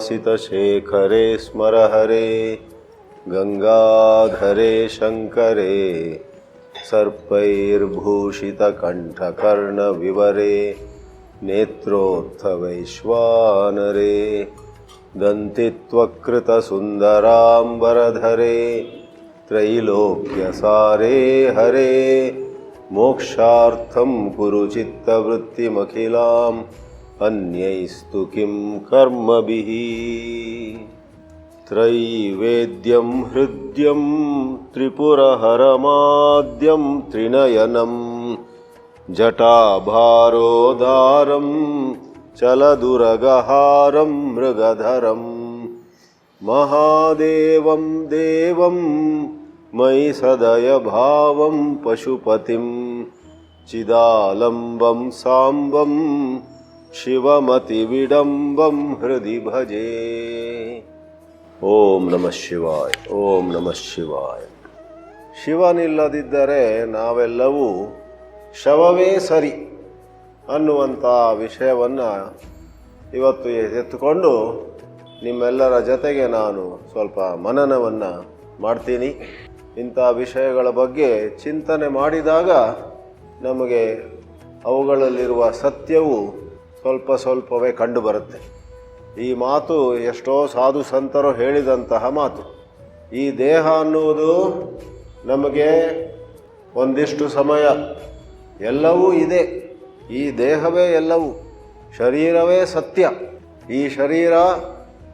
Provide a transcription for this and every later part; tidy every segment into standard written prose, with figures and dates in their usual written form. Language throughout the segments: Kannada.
सितशेखरे स्मरहरे गंगाधरे शंकरे सर्पैर्भूषितकण्ठकर्णविवरे नेत्रोत्थवैश्वानरे दन्तित्वकृतसुन्दराम्बरधरे त्रैलोक्यसारे हरे मोक्षार्थं कुरु चित्तवृत्तिमखिलाम् अन्यैस्तु किं कर्मभिः। त्रैवेद्यं हृद्यं त्रिपुरहरमाद्यं त्रिनयनं जटाभारोदारं चलदुरगहारं मृगधरं महादेवं देवं मयि सदयभावं पशुपतिं चिदालम्बं साम्बं शिवमतिविडम्बं हृदि भजे। ಓಂ ನಮಃ ಶಿವಾಯ. ಓಂ ನಮಃ ಶಿವಾಯ. ಶಿವನಿಲ್ಲದಿದ್ದರೆ ನಾವೆಲ್ಲವೂ ಶವವೇ ಸರಿ ಅನ್ನುವಂಥ ವಿಷಯವನ್ನು ಇವತ್ತು ಎತ್ತುಕೊಂಡು ನಿಮ್ಮೆಲ್ಲರ ಜೊತೆಗೆ ನಾನು ಸ್ವಲ್ಪ ಮನನವನ್ನು ಮಾಡ್ತೀನಿ. ಇಂಥ ವಿಷಯಗಳ ಬಗ್ಗೆ ಚಿಂತನೆ ಮಾಡಿದಾಗ ನಮಗೆ ಅವುಗಳಲ್ಲಿರುವ ಸತ್ಯವು ಸ್ವಲ್ಪವೇ ಕಂಡುಬರುತ್ತೆ. ಈ ಮಾತು ಎಷ್ಟೋ ಸಾಧು ಸಂತರು ಹೇಳಿದಂತಹ ಮಾತು. ಈ ದೇಹ ಅನ್ನುವುದು ನಮಗೆ ಒಂದಿಷ್ಟು ಸಮಯ ಎಲ್ಲವೂ ಇದೆ. ಈ ದೇಹವೇ ಎಲ್ಲವೂ, ಶರೀರವೇ ಸತ್ಯ. ಈ ಶರೀರ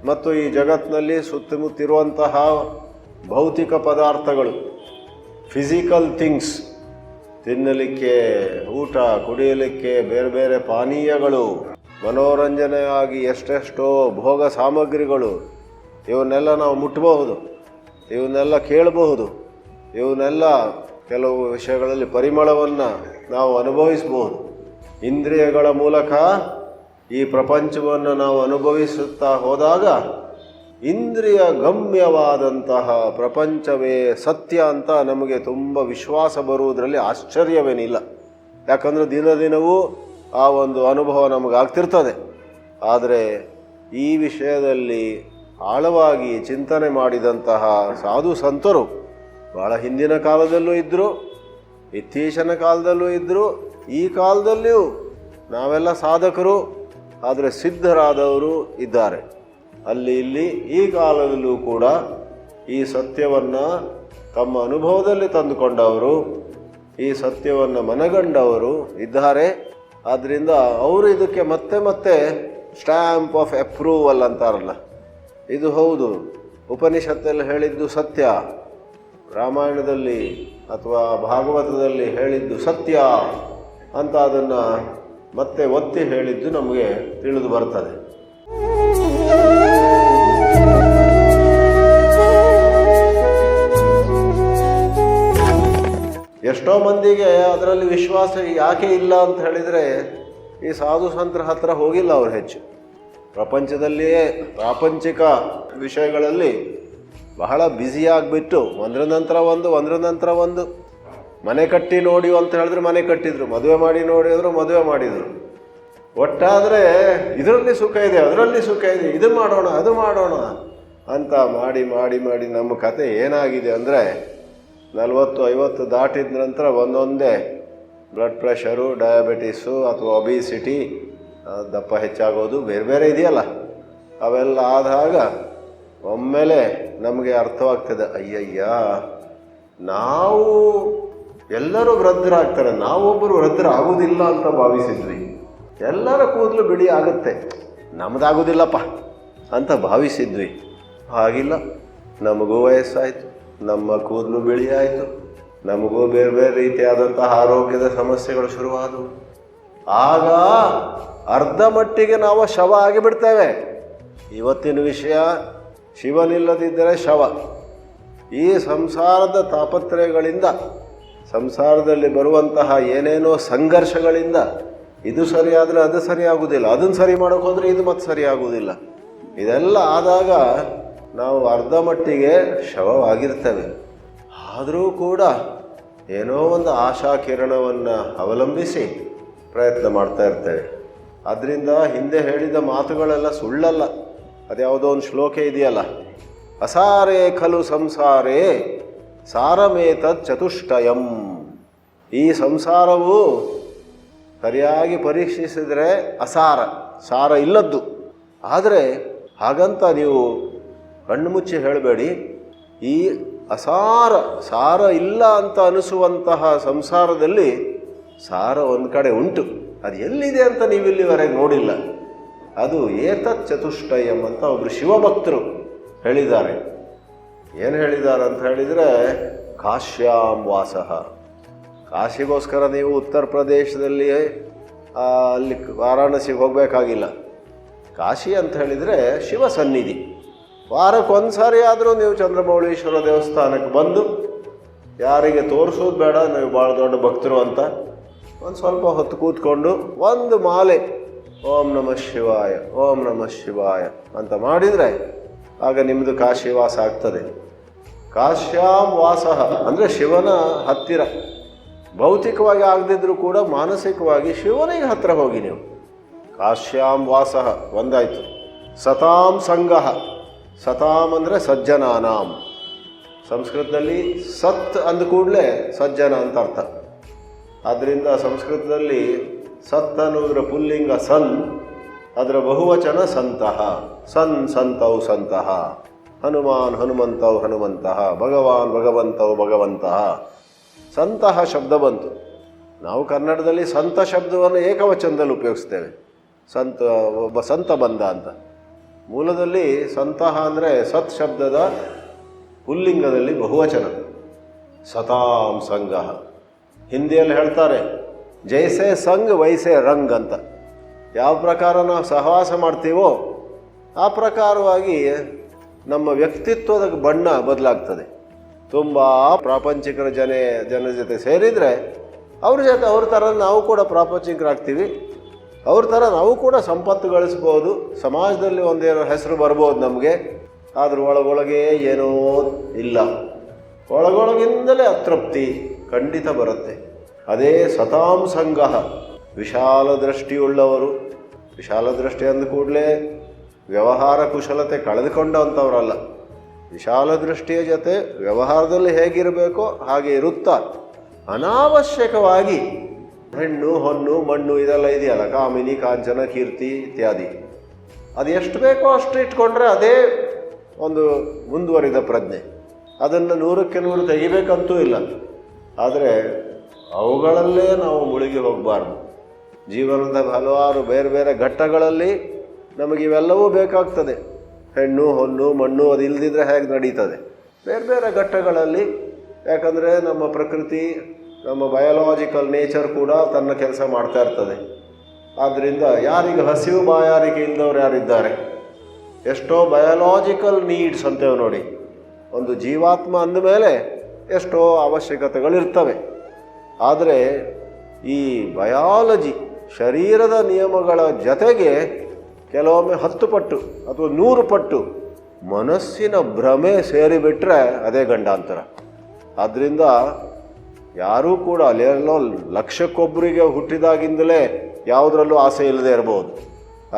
ಮತ್ತು ಈ ಜಗತ್ತಿನಲ್ಲಿ ಸುತ್ತಮುತ್ತಿರುವಂತಹ ಭೌತಿಕ ಪದಾರ್ಥಗಳು, ಫಿಸಿಕಲ್ ಥಿಂಗ್ಸ್, ತಿನ್ನಲಿಕ್ಕೆ ಊಟ, ಕುಡಿಯಲಿಕ್ಕೆ ಬೇರೆ ಬೇರೆ ಪಾನೀಯಗಳು, ಮನೋರಂಜನೆಯಾಗಿ ಎಷ್ಟೆಷ್ಟೋ ಭೋಗ ಸಾಮಗ್ರಿಗಳು, ಇವನ್ನೆಲ್ಲ ನಾವು ಮುಟ್ಟಬಹುದು, ಇವನ್ನೆಲ್ಲ ಕೇಳಬಹುದು, ಇವನ್ನೆಲ್ಲ ಕೆಲವು ವಿಷಯಗಳಲ್ಲಿ ಪರಿಮಳವನ್ನು ನಾವು ಅನುಭವಿಸಬಹುದು. ಇಂದ್ರಿಯಗಳ ಮೂಲಕ ಈ ಪ್ರಪಂಚವನ್ನು ನಾವು ಅನುಭವಿಸುತ್ತಾ ಹೋದಾಗ ಇಂದ್ರಿಯ ಗಮ್ಯವಾದಂತಹ ಪ್ರಪಂಚವೇ ಸತ್ಯ ಅಂತ ನಮಗೆ ತುಂಬ ವಿಶ್ವಾಸ ಬರುವುದರಲ್ಲಿ ಆಶ್ಚರ್ಯವೇನಿಲ್ಲ. ಯಾಕಂದರೆ ದಿನವೂ ಆ ಒಂದು ಅನುಭವ ನಮಗಾಗ್ತಿರ್ತದೆ. ಆದರೆ ಈ ವಿಷಯದಲ್ಲಿ ಆಳವಾಗಿ ಚಿಂತನೆ ಮಾಡಿದಂತಹ ಸಾಧು ಸಂತರು ಭಾಳ ಹಿಂದಿನ ಕಾಲದಲ್ಲೂ ಇದ್ದರು, ಇತ್ತೀಚಿನ ಕಾಲದಲ್ಲೂ ಇದ್ದರು, ಈ ಕಾಲದಲ್ಲಿಯೂ ನಾವೆಲ್ಲ ಸಾಧಕರು, ಆದರೆ ಸಿದ್ಧರಾದವರು ಇದ್ದಾರೆ. ಅಲ್ಲಿ ಇಲ್ಲಿ ಈ ಕಾಲದಲ್ಲೂ ಕೂಡ ಈ ಸತ್ಯವನ್ನು ತಮ್ಮ ಅನುಭವದಲ್ಲಿ ತಂದುಕೊಂಡವರು, ಈ ಸತ್ಯವನ್ನು ಮನಗಂಡವರು ಇದ್ದಾರೆ. ಆದ್ದರಿಂದ ಅವರು ಇದಕ್ಕೆ ಮತ್ತೆ ಸ್ಟ್ಯಾಂಪ್ ಆಫ್ ಅಪ್ರೂವಲ್ ಅಂತಾರಲ್ಲ, ಇದು ಹೌದು, ಉಪನಿಷತ್ತಲ್ಲಿ ಹೇಳಿದ್ದು ಸತ್ಯ, ರಾಮಾಯಣದಲ್ಲಿ ಅಥವಾ ಭಾಗವತದಲ್ಲಿ ಹೇಳಿದ್ದು ಸತ್ಯ ಅಂತ ಅದನ್ನು ಮತ್ತೆ ಒತ್ತಿ ಹೇಳಿದ್ದು ನಮಗೆ ತಿಳಿದು ಬರ್ತದೆ. ಎಷ್ಟೋ ಮಂದಿಗೆ ಅದರಲ್ಲಿ ವಿಶ್ವಾಸ ಯಾಕೆ ಇಲ್ಲ ಅಂತ ಹೇಳಿದರೆ, ಈ ಸಾಧು ಸಂತರ ಹತ್ರ ಹೋಗಿಲ್ಲ ಅವರು ಹೆಚ್ಚು. ಪ್ರಪಂಚದಲ್ಲಿಯೇ ಪ್ರಾಪಂಚಿಕ ವಿಷಯಗಳಲ್ಲಿ ಬಹಳ ಬ್ಯುಸಿಯಾಗಿಬಿಟ್ಟು ಒಂದರ ನಂತರ ಒಂದು ಮನೆ ಕಟ್ಟಿ ನೋಡಿ ಅಂತ ಹೇಳಿದ್ರೆ ಮನೆ ಕಟ್ಟಿದ್ರು, ಮದುವೆ ಮಾಡಿ ನೋಡಿದ್ರು ಮದುವೆ ಮಾಡಿದರು. ಒಟ್ಟಾದರೆ ಇದರಲ್ಲಿ ಸುಖ ಇದೆ, ಅದರಲ್ಲಿ ಸುಖ ಇದೆ, ಇದು ಮಾಡೋಣ ಅದು ಮಾಡೋಣ ಅಂತ ಮಾಡಿ ನಮ್ಮ ಕತೆ ಏನಾಗಿದೆ ಅಂದರೆ 40-50 ದಾಟಿದ ನಂತರ ಒಂದೊಂದೇ ಬ್ಲಡ್ ಪ್ರೆಷರು, ಡಯಾಬಿಟಿಸು ಅಥವಾ ಒಬಿಸಿಟಿ, ದಪ್ಪ ಹೆಚ್ಚಾಗೋದು ಬೇರೆ ಬೇರೆ ಇದೆಯಲ್ಲ, ಅವೆಲ್ಲ ಆದಾಗ ಒಮ್ಮೆಲೆ ನಮಗೆ ಅರ್ಥವಾಗ್ತದೆ, ಅಯ್ಯಯ್ಯ ನಾವು ಎಲ್ಲರೂ ವೃದ್ಧರಾಗ್ತಾರೆ, ನಾವೊಬ್ಬರು ವೃದ್ಧರಾಗೋದಿಲ್ಲ ಅಂತ ಭಾವಿಸಿದ್ವಿ. ಎಲ್ಲರ ಕೂದಲು ಬಿಳಿ ಆಗುತ್ತೆ, ನಮ್ಮದಾಗೋದಿಲ್ಲಪ್ಪ ಅಂತ ಭಾವಿಸಿದ್ವಿ. ಹಾಗಿಲ್ಲ, ನಮಗೂ ವಯಸ್ಸಾಯಿತು, ನಮ್ಮ ಕೂದಲು ಬಿಳಿ ಆಯಿತು, ನಮಗೂ ಬೇರೆ ಬೇರೆ ರೀತಿಯಾದಂತಹ ಆರೋಗ್ಯದ ಸಮಸ್ಯೆಗಳು ಶುರುವಾದವು. ಆಗ ಅರ್ಧ ಮಟ್ಟಿಗೆ ನಾವು ಶವ ಆಗಿಬಿಡ್ತೇವೆ. ಇವತ್ತಿನ ವಿಷಯ ಶಿವನಿಲ್ಲದಿದ್ದರೆ ಶವ. ಈ ಸಂಸಾರದ ತಾಪತ್ರಯಗಳಿಂದ, ಸಂಸಾರದಲ್ಲಿ ಬರುವಂತಹ ಏನೇನೋ ಸಂಘರ್ಷಗಳಿಂದ ಇದು ಸರಿಯಾದರೆ ಅದು ಸರಿಯಾಗುವುದಿಲ್ಲ, ಅದನ್ನು ಸರಿ ಮಾಡೋಕೆ ಹೋದರೆ ಇದು ಮತ್ತೆ ಸರಿಯಾಗುವುದಿಲ್ಲ. ಇದೆಲ್ಲ ಆದಾಗ ನಾವು ಅರ್ಧ ಮಟ್ಟಿಗೆ ಶವವಾಗಿರ್ತೇವೆ. ಆದರೂ ಕೂಡ ಏನೋ ಒಂದು ಆಶಾ ಕಿರಣವನ್ನು ಅವಲಂಬಿಸಿ ಪ್ರಯತ್ನ ಮಾಡ್ತಾ ಇರ್ತೇವೆ. ಅದರಿಂದ ಹಿಂದೆ ಹೇಳಿದ ಮಾತುಗಳೆಲ್ಲ ಸುಳ್ಳಲ್ಲ. ಅದ್ಯಾವುದೋ ಒಂದು ಶ್ಲೋಕ ಇದೆಯಲ್ಲ, ಅಸಾರೇ ಖಲು ಸಂಸಾರೇ ಸಾರಮೇತದ್ ಚತುಷ್ಟಯಂ. ಈ ಸಂಸಾರವು ಸರಿಯಾಗಿ ಪರೀಕ್ಷಿಸಿದರೆ ಅಸಾರ, ಸಾರ ಇಲ್ಲದ್ದು. ಆದರೆ ಹಾಗಂತ ನೀವು ಕಣ್ಣು ಮುಚ್ಚಿ ಹೇಳಬೇಡಿ, ಈ ಅಸಾರ, ಸಾರ ಇಲ್ಲ ಅಂತ ಅನಿಸುವಂತಹ ಸಂಸಾರದಲ್ಲಿ ಸಾರ ಒಂದು ಕಡೆ ಉಂಟು. ಅದು ಎಲ್ಲಿದೆ ಅಂತ ನೀವು ಇಲ್ಲಿವರೆಗೆ ನೋಡಿಲ್ಲ. ಅದು ಏತತ್ ಚತುಷ್ಟಯಂ ಅಂತ ಒಬ್ಬರು ಶಿವಭಕ್ತರು ಹೇಳಿದ್ದಾರೆ. ಏನು ಹೇಳಿದ್ದಾರೆ ಅಂತ ಹೇಳಿದರೆ, ಕಾಶ್ಯಾಂ ವಾಸಃ. ಕಾಶಿಗೋಸ್ಕರ ನೀವು ಉತ್ತರ ಪ್ರದೇಶದಲ್ಲಿ ಅಲ್ಲಿ ವಾರಾಣಸಿಗೆ ಹೋಗಬೇಕಾಗಿಲ್ಲ. ಕಾಶಿ ಅಂತ ಹೇಳಿದರೆ ಶಿವ ಸನ್ನಿಧಿ. ವಾರಕ್ಕೊಂದು ಸಾರಿ ಆದರೂ ನೀವು ಚಂದ್ರಮೌಳೀಶ್ವರ ದೇವಸ್ಥಾನಕ್ಕೆ ಬಂದು, ಯಾರಿಗೆ ತೋರಿಸೋದು ಬೇಡ ನೀವು ಭಾಳ ದೊಡ್ಡ ಭಕ್ತರು ಅಂತ, ಒಂದು ಸ್ವಲ್ಪ ಹೊತ್ತು ಕೂತ್ಕೊಂಡು ಒಂದು ಮಾಲೆ ಓಂ ನಮಃ ಶಿವಾಯ ಓಂ ನಮಃ ಶಿವಾಯ ಅಂತ ಮಾಡಿದರೆ ಆಗ ನಿಮ್ಮದು ಕಾಶಿ ವಾಸ ಆಗ್ತದೆ. ಕಾಶ್ಯಾಂ ವಾಸಃ ಅಂದರೆ ಶಿವನ ಹತ್ತಿರ, ಭೌತಿಕವಾಗಿ ಆಗದಿದ್ದರೂ ಕೂಡ ಮಾನಸಿಕವಾಗಿ ಶಿವನಿಗೆ ಹತ್ತಿರ ಹೋಗಿ ನೀವು. ಕಾಶ್ಯಾಂ ವಾಸಃ ಒಂದಾಯಿತು. ಸತಾಂ ಸಂಗಃ, ಸತಾಂ ಅಂದರೆ ಸಜ್ಜನಾನಾಂ. ಸಂಸ್ಕೃತದಲ್ಲಿ ಸತ್ ಅಂದ ಕೂಡಲೇ ಸಜ್ಜನ ಅಂತ ಅರ್ಥ. ಆದ್ದರಿಂದ ಸಂಸ್ಕೃತದಲ್ಲಿ ಸತ್ ಅನ್ನೋದ್ರ ಪುಲ್ಲಿಂಗ ಸನ್, ಅದರ ಬಹುವಚನ ಸಂತಹ. ಸನ್ ಸಂತೌ ಸಂತಹ, ಹನುಮಾನ್ ಹನುಮಂತೌ ಹನುಮಂತಹ, ಭಗವಾನ್ ಭಗವಂತೌ ಭಗವಂತಹ. ಸಂತಹ ಶಬ್ದ ಬಂತು. ನಾವು ಕನ್ನಡದಲ್ಲಿ ಸಂತ ಶಬ್ದವನ್ನು ಏಕವಚನದಲ್ಲಿ ಉಪಯೋಗಿಸ್ತೇವೆ. ಸಂತ, ಒಬ್ಬ ಸಂತ ಬಂದ ಅಂತ. ಮೂಲದಲ್ಲಿ ಸಂತಹ ಅಂದರೆ ಸತ್ ಶಬ್ದದ ಪುಲ್ಲಿಂಗದಲ್ಲಿ ಬಹುವಚನ. ಸತಾಂ ಸಂಗಃ. ಹಿಂದಿಯಲ್ಲಿ ಹೇಳ್ತಾರೆ, ಜೈಸೆ ಸಂಗ್ ವೈಸೆ ರಂಗ್ ಅಂತ. ಯಾವ ಪ್ರಕಾರ ನಾವು ಸಹವಾಸ ಮಾಡ್ತೀವೋ ಆ ಪ್ರಕಾರವಾಗಿ ನಮ್ಮ ವ್ಯಕ್ತಿತ್ವದ ಬಣ್ಣ ಬದಲಾಗ್ತದೆ. ತುಂಬ ಪ್ರಾಪಂಚಿಕರ ಜನರ ಜೊತೆ ಸೇರಿದರೆ ಅವ್ರ ಥರ ನಾವು ಕೂಡ ಪ್ರಾಪಂಚಿಕರಾಗ್ತೀವಿ. ಅವ್ರ ಥರ ನಾವು ಕೂಡ ಸಂಪತ್ತು ಗಳಿಸ್ಬೋದು, ಸಮಾಜದಲ್ಲಿ ಒಂದೇನೋ ಹೆಸರು ಬರ್ಬೋದು ನಮಗೆ. ಆದರೂ ಒಳಗೊಳಗೆ ಏನೋ ಇಲ್ಲ, ಒಳಗೊಳಗಿಂದಲೇ ಅತೃಪ್ತಿ ಖಂಡಿತ ಬರುತ್ತೆ. ಅದೇ ಸತಾಂ ಸಂಗಃ. ವಿಶಾಲ ದೃಷ್ಟಿಯುಳ್ಳವರು. ವಿಶಾಲ ದೃಷ್ಟಿ ಅಂದ ಕೂಡಲೇ ವ್ಯವಹಾರ ಕುಶಲತೆ ಕಳೆದುಕೊಂಡಂಥವ್ರಲ್ಲ. ವಿಶಾಲ ದೃಷ್ಟಿಯ ಜೊತೆ ವ್ಯವಹಾರದಲ್ಲಿ ಹೇಗಿರಬೇಕೋ ಹಾಗೆ ಇರುತ್ತಾ ಅನಾವಶ್ಯಕವಾಗಿ ಹೆಣ್ಣು ಹೊನ್ನು ಮಣ್ಣು ಇದೆಲ್ಲ ಇದೆಯಲ್ಲ, ಕಾಮಿನಿ ಕಾಂಚನ ಕೀರ್ತಿ ಇತ್ಯಾದಿ, ಅದು ಎಷ್ಟು ಬೇಕೋ ಅಷ್ಟು ಇಟ್ಕೊಂಡ್ರೆ ಅದೇ ಒಂದು ಮುಂದುವರಿದ ಪ್ರಜ್ಞೆ. ಅದನ್ನು 100ಕ್ಕೆ 100 ತೆಗಿಬೇಕಂತೂ ಇಲ್ಲ. ಆದರೆ ಅವುಗಳಲ್ಲೇ ನಾವು ಮುಳುಗಿ ಹೋಗಬಾರ್ದು. ಜೀವನದ ಹಲವಾರು ಬೇರೆ ಬೇರೆ ಘಟ್ಟಗಳಲ್ಲಿ ನಮಗಿವೆಲ್ಲವೂ ಬೇಕಾಗ್ತದೆ. ಹೆಣ್ಣು ಹೊನ್ನು ಮಣ್ಣು ಅದು ಇಲ್ಲದಿದ್ದರೆ ಹೇಗೆ ನಡೀತದೆ? ಬೇರೆ ಬೇರೆ ಘಟ್ಟಗಳಲ್ಲಿ. ಯಾಕಂದರೆ ನಮ್ಮ ಪ್ರಕೃತಿ, ನಮ್ಮ ಬಯೋಲಾಜಿಕಲ್ ನೇಚರ್ ಕೂಡ ತನ್ನ ಕೆಲಸ ಮಾಡ್ತಾ ಇರ್ತದೆ. ಆದ್ದರಿಂದ ಯಾರಿಗೆ ಹಸಿವು ಬಾಯಾರಿಕೆ ಇಲ್ಲದವ್ರು ಯಾರಿದ್ದಾರೆ? ಎಷ್ಟೋ ಬಯೋಲಾಜಿಕಲ್ ನೀಡ್ಸ್ ಅಂತೇವೆ ನೋಡಿ. ಒಂದು ಜೀವಾತ್ಮ ಅಂದಮೇಲೆ ಎಷ್ಟೋ ಅವಶ್ಯಕತೆಗಳಿರ್ತವೆ. ಆದರೆ ಈ ಬಯಾಲಜಿ, ಶರೀರದ ನಿಯಮಗಳ ಜೊತೆಗೆ ಕೆಲವೊಮ್ಮೆ 10 ಪಟ್ಟು ಅಥವಾ 100 ಪಟ್ಟು ಮನಸ್ಸಿನ ಭ್ರಮೆ ಸೇರಿಬಿಟ್ರೆ ಅದೇ ಗಂಡಾಂತರ. ಆದ್ದರಿಂದ ಯಾರೂ ಕೂಡ ಅಲ್ಲೆಲ್ಲೋ ಲಕ್ಷಕ್ಕೊಬ್ಬರಿಗೆ ಹುಟ್ಟಿದಾಗಿಂದಲೇ ಯಾವುದರಲ್ಲೂ ಆಸೆ ಇಲ್ಲದೆ ಇರ್ಬೋದು.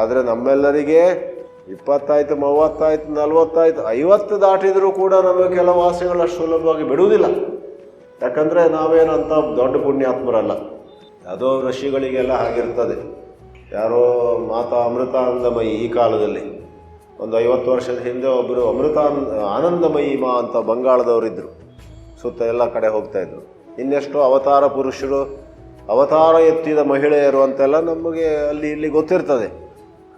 ಆದರೆ ನಮ್ಮೆಲ್ಲರಿಗೆ 20 ಆಯಿತು, 30 ಆಯಿತು, 40 ಆಯಿತು, 50 ದಾಟಿದರೂ ಕೂಡ ನಮಗೆ ಕೆಲವು ಆಸೆಗಳು ಅಷ್ಟು ಸುಲಭವಾಗಿ ಬಿಡುವುದಿಲ್ಲ. ಯಾಕಂದರೆ ನಾವೇನಂತ ದೊಡ್ಡ ಪುಣ್ಯಾತ್ಮರಲ್ಲ. ಯಾವುದೋ ಋಷಿಗಳಿಗೆಲ್ಲ ಹಾಗಿರ್ತದೆ. ಯಾರೋ ಮಾತಾ ಅಮೃತಾನಂದಮಯಿ ಈ ಕಾಲದಲ್ಲಿ, ಒಂದು 50 ವರ್ಷದ ಹಿಂದೆ ಒಬ್ಬರು ಆನಂದಮಯಿ ಮಾ ಅಂತ ಬಂಗಾಳದವರಿದ್ದರು. ಸುತ್ತ ಎಲ್ಲ ಕಡೆ ಹೋಗ್ತಾಯಿದ್ರು. ಇನ್ನೆಷ್ಟೋ ಅವತಾರ ಪುರುಷರು, ಅವತಾರ ಎತ್ತಿದ ಮಹಿಳೆಯರು ಅಂತೆಲ್ಲ ನಮಗೆ ಅಲ್ಲಿ ಇಲ್ಲಿ ಗೊತ್ತಿರ್ತದೆ.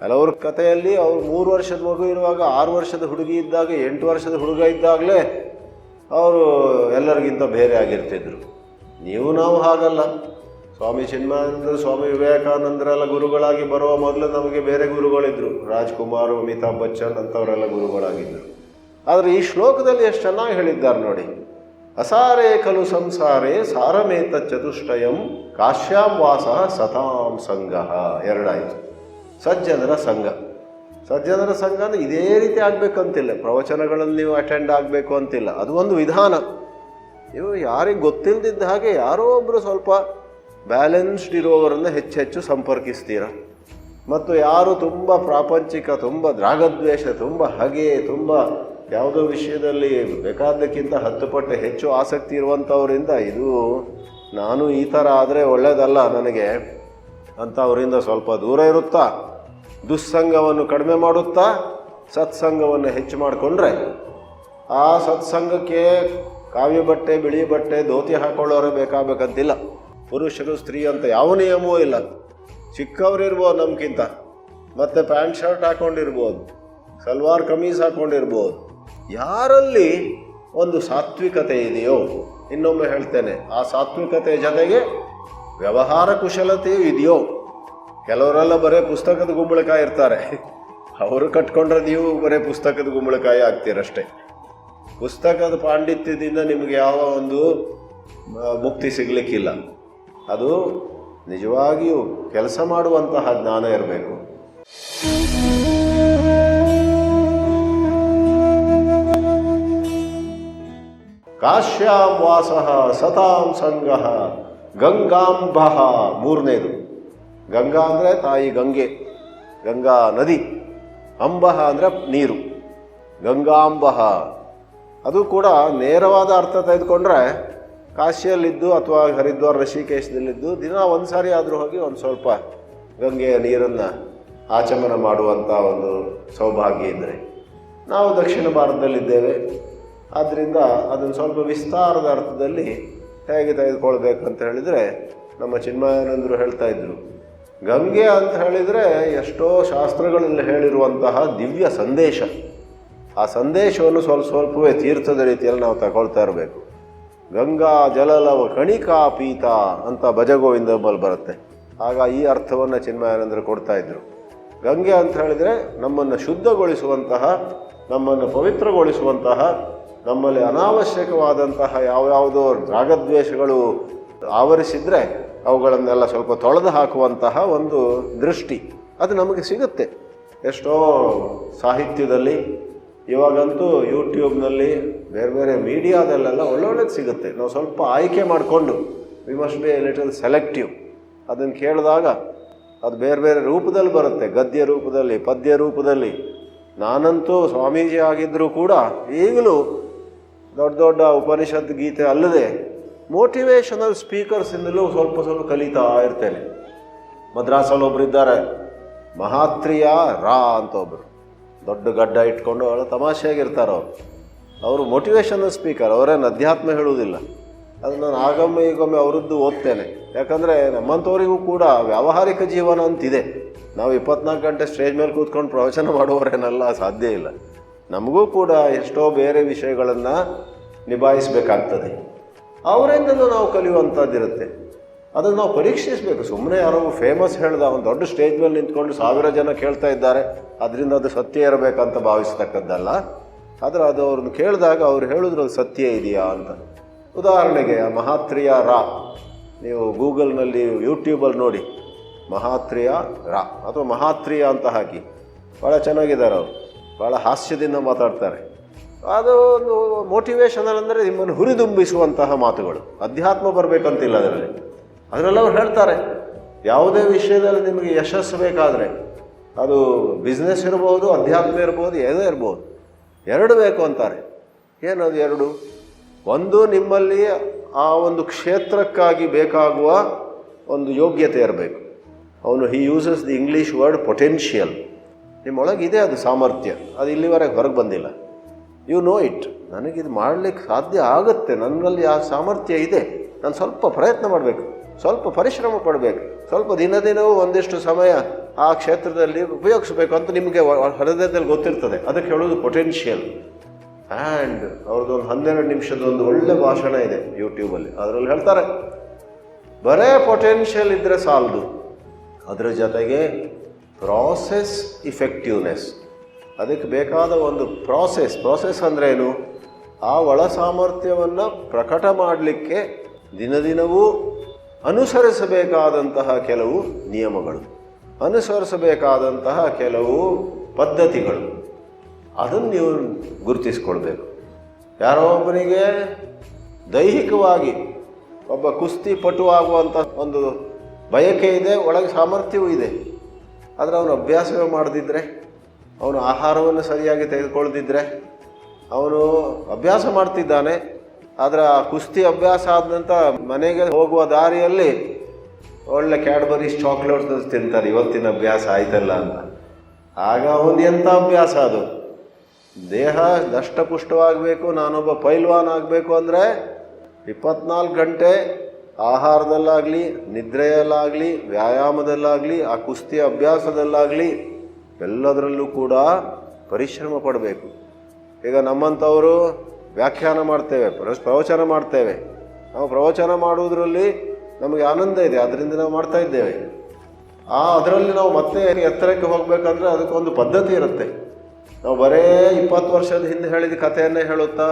ಕೆಲವ್ರ ಕಥೆಯಲ್ಲಿ ಅವರು 3 ವರ್ಷದ ಮಗು ಇರುವಾಗ, 6 ವರ್ಷದ ಹುಡುಗಿ ಇದ್ದಾಗ, 8 ವರ್ಷದ ಹುಡುಗ ಇದ್ದಾಗಲೇ ಅವರು ಎಲ್ಲರಿಗಿಂತ ಬೇರೆ ಆಗಿರ್ತಿದ್ರು. ನಾವು ಹಾಗಲ್ಲ. ಸ್ವಾಮಿ ಚಿನ್ಮಯಾನಂದ, ಸ್ವಾಮಿ ವಿವೇಕಾನಂದರೆಲ್ಲ ಗುರುಗಳಾಗಿ ಬರುವ ಮೊದಲು ನಮಗೆ ಬೇರೆ ಗುರುಗಳಿದ್ದರು. ರಾಜ್ಕುಮಾರ್, ಅಮಿತಾಬ್ ಬಚ್ಚನ್ ಅಂಥವರೆಲ್ಲ ಗುರುಗಳಾಗಿದ್ದರು. ಆದರೆ ಈ ಶ್ಲೋಕದಲ್ಲಿ ಎಷ್ಟು ಚೆನ್ನಾಗಿ ಹೇಳಿದ್ದಾರೆ ನೋಡಿ. ಅಸಾರೇ ಖಲು ಸಂಸಾರೇ ಸಾರಮೇತ ಚತುಷ್ಟಯಂ ಕಾಶ್ಯಾಂ ವಾಸ ಸತಾಂ ಸಂಗಃ. 2 ಆಯಿತು. ಸಜ್ಜನರ ಸಂಘ. ಸಜ್ಜನರ ಸಂಘ ಅಂದರೆ ಇದೇ ರೀತಿ ಆಗಬೇಕಂತಿಲ್ಲ. ಪ್ರವಚನಗಳನ್ನು ನೀವು ಅಟೆಂಡ್ ಆಗಬೇಕು ಅಂತಿಲ್ಲ. ಅದು ಒಂದು ವಿಧಾನ. ನೀವು ಯಾರಿಗೆ ಗೊತ್ತಿಲ್ಲದಿದ್ದ ಹಾಗೆ ಯಾರೋ ಒಬ್ಬರು ಸ್ವಲ್ಪ ಬ್ಯಾಲೆನ್ಸ್ಡ್ ಇರುವವರನ್ನು ಹೆಚ್ಚು ಸಂಪರ್ಕಿಸ್ತೀರ. ಮತ್ತು ಯಾರು ತುಂಬ ಪ್ರಾಪಂಚಿಕ, ತುಂಬ ರಾಗದ್ವೇಷ, ತುಂಬ ಹಗೆ, ತುಂಬ ಯಾವುದೋ ವಿಷಯದಲ್ಲಿ ಬೇಕಾದ್ದಕ್ಕಿಂತ 10 ಪಟ್ಟು ಹೆಚ್ಚು ಆಸಕ್ತಿ ಇರುವಂಥವರಿಂದ ಇದು ನಾನು ಈ ಥರ ಆದರೆ ಒಳ್ಳೆಯದಲ್ಲ ನನಗೆ ಅಂತ ಅವರಿಂದ ಸ್ವಲ್ಪ ದೂರ ಇರುತ್ತಾ, ದುಸ್ಸಂಗವನ್ನು ಕಡಿಮೆ ಮಾಡುತ್ತಾ ಸತ್ಸಂಗವನ್ನು ಹೆಚ್ಚು ಮಾಡಿಕೊಂಡ್ರೆ, ಆ ಸತ್ಸಂಗಕ್ಕೆ ಕಾವ್ಯ ಬಟ್ಟೆ, ಬಿಳಿ ಬಟ್ಟೆ, ಧೋತಿ ಹಾಕೊಳ್ಳೋರೇ ಬೇಕಾಗಬೇಕಂತಿಲ್ಲ. ಪುರುಷರು ಸ್ತ್ರೀ ಅಂತ ಯಾವ ನಿಯಮವೂ ಇಲ್ಲ. ಚಿಕ್ಕವರಿರ್ಬೋದು ನಮ್ಗಿಂತ, ಮತ್ತು ಪ್ಯಾಂಟ್ ಶರ್ಟ್ ಹಾಕ್ಕೊಂಡಿರ್ಬೋದು, ಸಲ್ವಾರ್ ಕಮೀಸ್ ಹಾಕ್ಕೊಂಡಿರ್ಬೋದು. ಯಾರಲ್ಲಿ ಒಂದು ಸಾತ್ವಿಕತೆ ಇದೆಯೋ, ಇನ್ನೊಮ್ಮೆ ಹೇಳ್ತೇನೆ, ಆ ಸಾತ್ವಿಕತೆ ಜೊತೆಗೆ ವ್ಯವಹಾರ ಕುಶಲತೆಯೂ ಇದೆಯೋ. ಕೆಲವರೆಲ್ಲ ಬರೀ ಪುಸ್ತಕದ ಗುಂಬಳಕಾಯಿ ಇರ್ತಾರೆ, ಅವರು ಕಟ್ಕೊಂಡ್ರೆ ನೀವು ಬರೀ ಪುಸ್ತಕದ ಗುಂಬಳಕಾಯಿ ಆಗ್ತೀರಷ್ಟೇ. ಪುಸ್ತಕದ ಪಾಂಡಿತ್ಯದಿಂದ ನಿಮಗೆ ಯಾವ ಒಂದು ಮುಕ್ತಿ ಸಿಗಲಿಕ್ಕಿಲ್ಲ. ಅದು ನಿಜವಾಗಿಯೂ ಕೆಲಸ ಮಾಡುವಂತಹ ಜ್ಞಾನ ಇರಬೇಕು. ಕಾಶ್ಯಾಂ ವಾಸಃ ಸತಾಂ ಸಂಗಃ ಗಂಗಾಂಬಃ. ಮೂರನೇದು, ಗಂಗಾ ಅಂದರೆ ತಾಯಿ ಗಂಗೆ, ಗಂಗಾ ನದಿ. ಅಂಬಃ ಅಂದರೆ ನೀರು, ಗಂಗಾಂಬಃ. ಅದು ಕೂಡ ನೇರವಾದ ಅರ್ಥ ತೆಗೆದುಕೊಂಡ್ರೆ ಕಾಶಿಯಲ್ಲಿದ್ದು ಅಥವಾ ಹರಿದ್ವಾರ ಋಷಿಕೇಶದಲ್ಲಿದ್ದು ದಿನ ಒಂದು ಸಾರಿ ಆದರೂ ಹೋಗಿ ಒಂದು ಸ್ವಲ್ಪ ಗಂಗೆಯ ನೀರನ್ನು ಆಚಮನ ಮಾಡುವಂಥ ಒಂದು ಸೌಭಾಗ್ಯ ಇದ್ದರೆ. ನಾವು ದಕ್ಷಿಣ ಭಾರತದಲ್ಲಿದ್ದೇವೆ, ಆದ್ದರಿಂದ ಅದನ್ನು ಸ್ವಲ್ಪ ವಿಸ್ತಾರದ ಅರ್ಥದಲ್ಲಿ ಹೇಗೆ ತೆಗೆದುಕೊಳ್ಬೇಕಂತ ಹೇಳಿದರೆ, ನಮ್ಮ ಚಿನ್ಮಯಾನಂದರು ಹೇಳ್ತಾ ಇದ್ದರು, ಗಂಗೆ ಅಂತ ಹೇಳಿದರೆ ಎಷ್ಟೋ ಶಾಸ್ತ್ರಗಳಲ್ಲಿ ಹೇಳಿರುವಂತಹ ದಿವ್ಯ ಸಂದೇಶ. ಆ ಸಂದೇಶವನ್ನು ಸ್ವಲ್ಪವೇ ತೀರ್ಥದ ರೀತಿಯಲ್ಲಿ ನಾವು ತಗೊಳ್ತಾ ಇರಬೇಕು. ಗಂಗಾ ಜಲಲವ ಕಣಿಕಾ ಪೀತ ಅಂತ ಭಜಗೋವಿಂದದಲ್ಲಿ ಬರುತ್ತೆ. ಆಗ ಈ ಅರ್ಥವನ್ನು ಚಿನ್ಮಯಾನಂದರು ಕೊಡ್ತಾ ಇದ್ದರು. ಗಂಗೆ ಅಂತ ಹೇಳಿದರೆ ನಮ್ಮನ್ನು ಶುದ್ಧಗೊಳಿಸುವಂತಹ, ನಮ್ಮನ್ನು ಪವಿತ್ರಗೊಳಿಸುವಂತಹ, ನಮ್ಮಲ್ಲಿ ಅನಾವಶ್ಯಕವಾದಂತಹ ಯಾವ್ಯಾವುದೋ ರಾಗದ್ವೇಷಗಳು ಆವರಿಸಿದರೆ ಅವುಗಳನ್ನೆಲ್ಲ ಸ್ವಲ್ಪ ತೊಳೆದು ಹಾಕುವಂತಹ ಒಂದು ದೃಷ್ಟಿ ಅದು ನಮಗೆ ಸಿಗುತ್ತೆ. ಎಷ್ಟೋ ಸಾಹಿತ್ಯದಲ್ಲಿ, ಇವಾಗಂತೂ ಯೂಟ್ಯೂಬ್ನಲ್ಲಿ, ಬೇರೆ ಬೇರೆ ಮೀಡಿಯಾದಲ್ಲೆಲ್ಲ ಒಳ್ಳೊಳ್ಳೆದು ಸಿಗುತ್ತೆ. ನಾವು ಸ್ವಲ್ಪ ಆಯ್ಕೆ ಮಾಡಿಕೊಂಡು, we must be A little selective. ಅದನ್ನು ಕೇಳಿದಾಗ ಅದು ಬೇರೆ ಬೇರೆ ರೂಪದಲ್ಲಿ ಬರುತ್ತೆ, ಗದ್ಯ ರೂಪದಲ್ಲಿ, ಪದ್ಯ ರೂಪದಲ್ಲಿ. ನಾನಂತೂ ಸ್ವಾಮೀಜಿ ಆಗಿದ್ದರೂ ಕೂಡ ಈಗಲೂ ದೊಡ್ಡ ದೊಡ್ಡ ಉಪನಿಷತ್ ಗೀತೆ ಅಲ್ಲದೆ ಮೋಟಿವೇಶನಲ್ ಸ್ಪೀಕರ್ಸಿಂದಲೂ ಸ್ವಲ್ಪ ಕಲಿತಾ ಇರ್ತೇನೆ. ಮದ್ರಾಸಲ್ಲಿ ಒಬ್ರು ಇದ್ದಾರೆ, ಮಹಾತ್ರಿಯ ರಾ ಅಂತ ಒಬ್ಬರು, ದೊಡ್ಡ ಗಡ್ಡ ಇಟ್ಕೊಂಡು ಅವಳು ತಮಾಷೆಯಾಗಿರ್ತಾರೆ. ಅವರು ಮೋಟಿವೇಶನಲ್ ಸ್ಪೀಕರ್, ಅವರೇನು ಅಧ್ಯಾತ್ಮ ಹೇಳುವುದಿಲ್ಲ. ಅದು ನಾನು ಆಗೊಮ್ಮೆ ಈಗೊಮ್ಮೆ ಅವರದ್ದು ಓದ್ತೇನೆ. ಯಾಕಂದರೆ ನಮ್ಮಂಥವರಿಗೂ ಕೂಡ ವ್ಯಾವಹಾರಿಕ ಜೀವನ ಅಂತಿದೆ. ನಾವು 24 ಗಂಟೆ ಸ್ಟೇಜ್ ಮೇಲೆ ಕೂತ್ಕೊಂಡು ಪ್ರವಚನ ಮಾಡುವವರೇನೆಲ್ಲ ಸಾಧ್ಯ ಇಲ್ಲ. ನಮಗೂ ಕೂಡ ಎಷ್ಟೋ ಬೇರೆ ವಿಷಯಗಳನ್ನು ನಿಭಾಯಿಸಬೇಕಾಗ್ತದೆ. ಅವರಿಂದಲೂ ನಾವು ಕಲಿಯುವಂಥದ್ದಿರುತ್ತೆ. ಅದನ್ನು ನಾವು ಪರೀಕ್ಷಿಸಬೇಕು. ಸುಮ್ಮನೆ ಯಾರೋ ಫೇಮಸ್ ಹೇಳ್ದ, ಒಂದು ದೊಡ್ಡ ಸ್ಟೇಜ್ ಮೇಲೆ ನಿಂತ್ಕೊಂಡು 1000 ಜನ ಕೇಳ್ತಾ ಇದ್ದಾರೆ, ಅದರಿಂದ ಅದು ಸತ್ಯ ಇರಬೇಕಂತ ಭಾವಿಸ್ತಕ್ಕದ್ದಲ್ಲ. ಆದರೆ ಅದು ಅವ್ರನ್ನ ಕೇಳಿದಾಗ ಅವ್ರು ಹೇಳಿದ್ರಲ್ಲಿ ಸತ್ಯ ಇದೆಯಾ ಅಂತ. ಉದಾಹರಣೆಗೆ ಮಹಾತ್ರಿಯ ರಾ, ನೀವು ಗೂಗಲ್ನಲ್ಲಿ, ಯೂಟ್ಯೂಬಲ್ಲಿ ನೋಡಿ, ಮಹಾತ್ರಿಯ ರಾ ಅಥವಾ ಮಹಾತ್ರಿಯ ಅಂತ ಹಾಕಿ, ಭಾಳ ಚೆನ್ನಾಗಿದ್ದಾರೆ ಅವರು, ಭಾಳ ಹಾಸ್ಯದಿಂದ ಮಾತಾಡ್ತಾರೆ. ಅದು ಒಂದು ಮೋಟಿವೇಶನಲ್ ಅಂದರೆ ನಿಮ್ಮನ್ನು ಹುರಿದುಂಬಿಸುವಂತಹ ಮಾತುಗಳು. ಅಧ್ಯಾತ್ಮ ಬರಬೇಕಂತಿಲ್ಲ ಅದರಲ್ಲಿ ಅವ್ರು ಹೇಳ್ತಾರೆ, ಯಾವುದೇ ವಿಷಯದಲ್ಲಿ ನಿಮಗೆ ಯಶಸ್ಸು ಬೇಕಾದರೆ ಅದು ಬಿಸ್ನೆಸ್ ಇರ್ಬೋದು, ಅಧ್ಯಾತ್ಮ ಇರ್ಬೋದು, ಯಾವುದೇ ಇರ್ಬೋದು, 2 ಬೇಕು ಅಂತಾರೆ. ಏನದು 2? ಒಂದು, ನಿಮ್ಮಲ್ಲಿ ಆ ಒಂದು ಕ್ಷೇತ್ರಕ್ಕಾಗಿ ಬೇಕಾಗುವ ಒಂದು ಯೋಗ್ಯತೆ ಇರಬೇಕು. ಅವನು he uses the English word potential. ನಿಮ್ಮೊಳಗಿದೆ ಅದು ಸಾಮರ್ಥ್ಯ, ಅದು ಇಲ್ಲಿವರೆಗೆ ಹೊರಗೆ ಬಂದಿಲ್ಲ. ಯು ನೋ ಇಟ್, ನನಗಿದು ಮಾಡಲಿಕ್ಕೆ ಸಾಧ್ಯ ಆಗುತ್ತೆ, ನನ್ನಲ್ಲಿ ಆ ಸಾಮರ್ಥ್ಯ ಇದೆ, ನಾನು ಸ್ವಲ್ಪ ಪ್ರಯತ್ನ ಮಾಡಬೇಕು, ಸ್ವಲ್ಪ ಪರಿಶ್ರಮ ಪಡಬೇಕು, ಸ್ವಲ್ಪ ದಿನವೂ ಒಂದಿಷ್ಟು ಸಮಯ ಆ ಕ್ಷೇತ್ರದಲ್ಲಿ ಉಪಯೋಗಿಸಬೇಕು ಅಂತ ನಿಮಗೆ ಹೃದಯದಲ್ಲಿ ಗೊತ್ತಿರ್ತದೆ. ಅದಕ್ಕೆ ಹೇಳೋದು ಪೊಟೆನ್ಷಿಯಲ್. ಆ್ಯಂಡ್ ಅವ್ರದ್ದೊಂದು 12 ನಿಮಿಷದ ಒಂದು ಒಳ್ಳೆ ಭಾಷಣ ಇದೆ ಯೂಟ್ಯೂಬಲ್ಲಿ. ಅದರಲ್ಲಿ ಹೇಳ್ತಾರೆ, ಬರೇ ಪೊಟೆನ್ಷಿಯಲ್ ಇದ್ದರೆ ಸಾಲದು, ಅದರ ಜೊತೆಗೆ ಪ್ರಾಸೆಸ್ ಇಫೆಕ್ಟಿವ್ನೆಸ್, ಅದಕ್ಕೆ ಬೇಕಾದ ಒಂದು ಪ್ರಾಸೆಸ್ ಅಂದರೆ ಏನು? ಆ ಒಳ ಸಾಮರ್ಥ್ಯವನ್ನು ಪ್ರಕಟ ಮಾಡಲಿಕ್ಕೆ ದಿನದಿನವೂ ಅನುಸರಿಸಬೇಕಾದಂತಹ ಕೆಲವು ನಿಯಮಗಳು, ಅನುಸರಿಸಬೇಕಾದಂತಹ ಕೆಲವು ಪದ್ಧತಿಗಳು, ಅದನ್ನು ನೀವು ಗುರುತಿಸ್ಕೊಳ್ಬೇಕು. ಯಾರೋ ಒಬ್ಬನಿಗೆ ದೈಹಿಕವಾಗಿ ಒಬ್ಬ ಕುಸ್ತಿ ಪಟು ಆಗುವಂಥ ಒಂದು ಬಯಕೆ ಇದೆ, ಒಳಗೆ ಸಾಮರ್ಥ್ಯವೂ ಇದೆ. ಆದರೆ ಅವನು ಅಭ್ಯಾಸವೇ ಮಾಡದಿದ್ದರೆ, ಅವನು ಆಹಾರವನ್ನು ಸರಿಯಾಗಿ ತೆಗೆದುಕೊಳ್ಳದಿದ್ದರೆ, ಅವನು ಅಭ್ಯಾಸ ಮಾಡ್ತಿದ್ದಾನೆ, ಆದರೆ ಆ ಕುಸ್ತಿ ಅಭ್ಯಾಸ ಆದ ನಂತರ ಮನೆಗೆ ಹೋಗುವ ದಾರಿಯಲ್ಲಿ ಒಳ್ಳೆ ಕ್ಯಾಡ್ಬರೀಸ್ ಚಾಕ್ಲೇಟ್ಸ್ ತಿಂತಾರೆ, ಇವತ್ತಿನ ಅಭ್ಯಾಸ ಆಯ್ತಲ್ಲ ಅಂತ. ಆಗ ಅವನು ಎಂಥ ಅಭ್ಯಾಸ ಅದು? ದೇಹ ದಷ್ಟಪುಷ್ಟವಾಗಬೇಕು, ನಾನೊಬ್ಬ ಪೈಲ್ವಾನ್ ಆಗಬೇಕು ಅಂದರೆ 24 ಗಂಟೆ ಆಹಾರದಲ್ಲಾಗಲಿ, ನಿದ್ರೆಯಲ್ಲಾಗಲಿ, ವ್ಯಾಯಾಮದಲ್ಲಾಗಲಿ, ಆ ಕುಸ್ತಿ ಅಭ್ಯಾಸದಲ್ಲಾಗಲಿ ಎಲ್ಲದರಲ್ಲೂ ಕೂಡ ಪರಿಶ್ರಮ ಪಡಬೇಕು. ಈಗ ನಮ್ಮಂಥವರು ವ್ಯಾಖ್ಯಾನ ಮಾಡ್ತೇವೆ, ಪ್ರವಚನ ಮಾಡ್ತೇವೆ. ನಾವು ಪ್ರವಚನ ಮಾಡುವುದರಲ್ಲಿ ನಮಗೆ ಆನಂದ ಇದೆ, ಅದರಿಂದ ನಾವು ಮಾಡ್ತಾ ಇದ್ದೇವೆ. ಅದರಲ್ಲಿ ನಾವು ಮತ್ತೆ ಎತ್ತರಕ್ಕೆ ಹೋಗಬೇಕಂದ್ರೆ ಅದಕ್ಕೊಂದು ಪದ್ಧತಿ ಇರುತ್ತೆ. ನಾವು ಬರೇ 20 ವರ್ಷದ ಹಿಂದೆ ಹೇಳಿದ ಕಥೆಯನ್ನೇ ಹೇಳುತ್ತಾ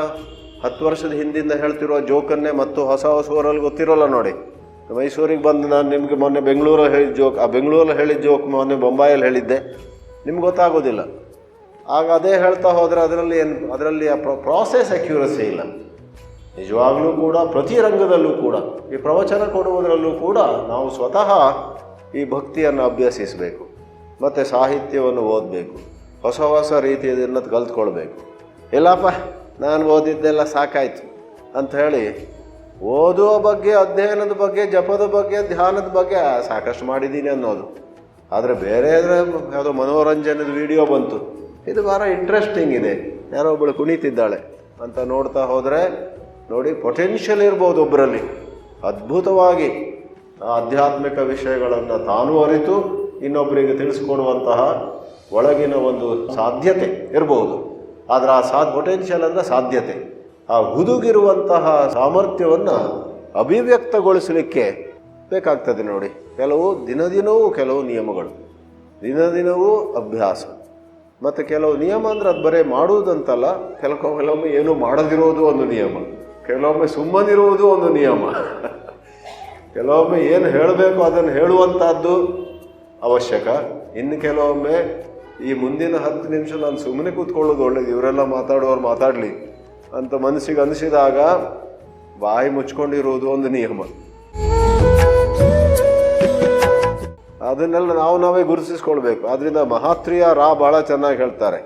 10 ವರ್ಷದ ಹಿಂದಿಂದ ಹೇಳ್ತಿರೋ ಜೋಕನ್ನೇ ಮತ್ತು ಹೊಸವರಲ್ಲಿ ಗೊತ್ತಿರೋಲ್ಲ ನೋಡಿ. ಮೈಸೂರಿಗೆ ಬಂದು ನಾನು ನಿಮಗೆ ಮೊನ್ನೆ ಬೆಂಗಳೂರಲ್ಲಿ ಹೇಳಿದ ಜೋಕ್, ಆ ಬೆಂಗಳೂರಲ್ಲಿ ಹೇಳಿದ ಜೋಕ್ ಮೊನ್ನೆ ಬೊಂಬಾಯಲ್ಲಿ ಹೇಳಿದ್ದೆ, ನಿಮ್ಗೆ ಗೊತ್ತಾಗೋದಿಲ್ಲ. ಆಗ ಅದೇ ಹೇಳ್ತಾ ಹೋದರೆ ಅದರಲ್ಲಿ ಆ ಪ್ರಾಸೆಸ್ ಅಕ್ಯುರಸಿ ಇಲ್ಲ. ನಿಜವಾಗಲೂ ಕೂಡ ಪ್ರತಿ ರಂಗದಲ್ಲೂ ಕೂಡ, ಈ ಪ್ರವಚನ ಕೊಡುವುದರಲ್ಲೂ ಕೂಡ ನಾವು ಸ್ವತಃ ಈ ಭಕ್ತಿಯನ್ನು ಅಭ್ಯಸಿಸಬೇಕು, ಮತ್ತು ಸಾಹಿತ್ಯವನ್ನು ಓದಬೇಕು, ಹೊಸ ಹೊಸ ರೀತಿಯದನ್ನು ಕಲ್ತ್ಕೊಳ್ಬೇಕು. ಇಲ್ಲಪ್ಪ ನಾನು ಓದಿದ್ದೆಲ್ಲ ಸಾಕಾಯಿತು ಅಂಥೇಳಿ ಓದುವ ಬಗ್ಗೆ, ಅಧ್ಯಯನದ ಬಗ್ಗೆ, ಜಪದ ಬಗ್ಗೆ, ಧ್ಯಾನದ ಬಗ್ಗೆ ಸಾಕಷ್ಟು ಮಾಡಿದ್ದೀನಿ ಅನ್ನೋದು. ಆದರೆ ಬೇರೆ ಯಾವುದೋ ಮನೋರಂಜನದ ವಿಡಿಯೋ ಬಂತು, ಇದು ಭಾಳ ಇಂಟ್ರೆಸ್ಟಿಂಗ್ ಇದೆ, ಯಾರೋ ಒಬ್ಬಳು ಕುಣಿತಿದ್ದಾಳೆ ಅಂತ ನೋಡ್ತಾ ಹೋದರೆ ನೋಡಿ, ಪೊಟೆನ್ಷಿಯಲ್ ಇರ್ಬೋದು ಒಬ್ಬರಲ್ಲಿ, ಅದ್ಭುತವಾಗಿ ಆಧ್ಯಾತ್ಮಿಕ ವಿಷಯಗಳನ್ನು ತಾನೂ ಅರಿತು ಇನ್ನೊಬ್ಬರಿಗೆ ತಿಳಿಸ್ಕೊಡುವಂತಹ ಒಳಗಿನ ಒಂದು ಸಾಧ್ಯತೆ ಇರ್ಬೋದು. ಆದರೆ ಆ ಪೊಟೆನ್ಷಿಯಲ್ ಅಂದರೆ ಸಾಧ್ಯತೆ, ಆ ಹುದುಗಿರುವಂತಹ ಸಾಮರ್ಥ್ಯವನ್ನು ಅಭಿವ್ಯಕ್ತಗೊಳಿಸಲಿಕ್ಕೆ ಬೇಕಾಗ್ತದೆ ನೋಡಿ. ಕೆಲವು ದಿನದಿನವೂ ಕೆಲವು ನಿಯಮಗಳು, ದಿನದಿನವೂ ಅಭ್ಯಾಸ, ಮತ್ತು ಕೆಲವು ನಿಯಮ ಅಂದರೆ ಅದು ಬರೀ ಮಾಡುವುದಂತಲ್ಲ, ಕೆಲವೊಮ್ಮೆ ಏನೂ ಮಾಡದಿರೋದು ಒಂದು ನಿಯಮ, ಕೆಲವೊಮ್ಮೆ ಸುಮ್ಮನಿರುವುದು ಒಂದು ನಿಯಮ, ಕೆಲವೊಮ್ಮೆ ಏನು ಹೇಳಬೇಕು ಅದನ್ನು ಹೇಳುವಂಥದ್ದು ಅವಶ್ಯಕ. ಇನ್ನು ಕೆಲವೊಮ್ಮೆ ಈ ಮುಂದಿನ 10 ನಿಮಿಷ ನಾನು ಸುಮ್ಮನೆ ಕೂತ್ಕೊಳ್ಳೋದು ಒಳ್ಳೇದು, ಇವರೆಲ್ಲ ಮಾತಾಡುವವ್ರು ಮಾತಾಡಲಿ ಅಂತ ಮನಸ್ಸಿಗೆ ಅನಿಸಿದಾಗ ಬಾಯಿ ಮುಚ್ಕೊಂಡಿರುವುದು ಒಂದು ನಿಯಮ. ಅದನ್ನೆಲ್ಲ ನಾವೇ ಗುರುತಿಸ್ಕೊಳ್ಬೇಕು. ಆದ್ದರಿಂದ ಮಹಾತ್ರಿಯ ಭಾಳ ಚೆನ್ನಾಗಿ ಹೇಳ್ತಾರೆ,